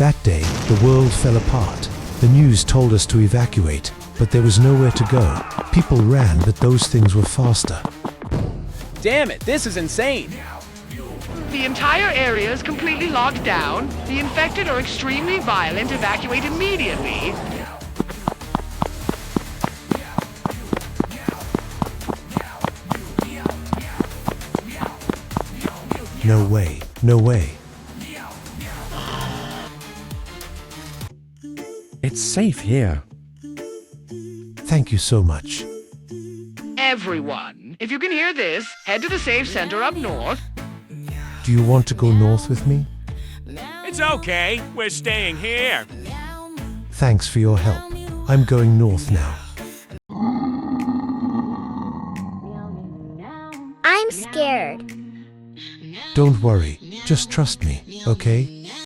That day, the world fell apart. The news told us to evacuate, but there was nowhere to go. People ran, but those things were faster. Damn it, this is insane. The entire area is completely locked down. The infected are extremely violent. Evacuate immediately. No way, no way. It's safe here. Thank you so much. Everyone, if you can hear this, head to the safe center up north. Do you want to go north with me? It's okay. We're staying here. Thanks for your help. I'm going north now. I'm scared. Don't worry, just trust me, okay?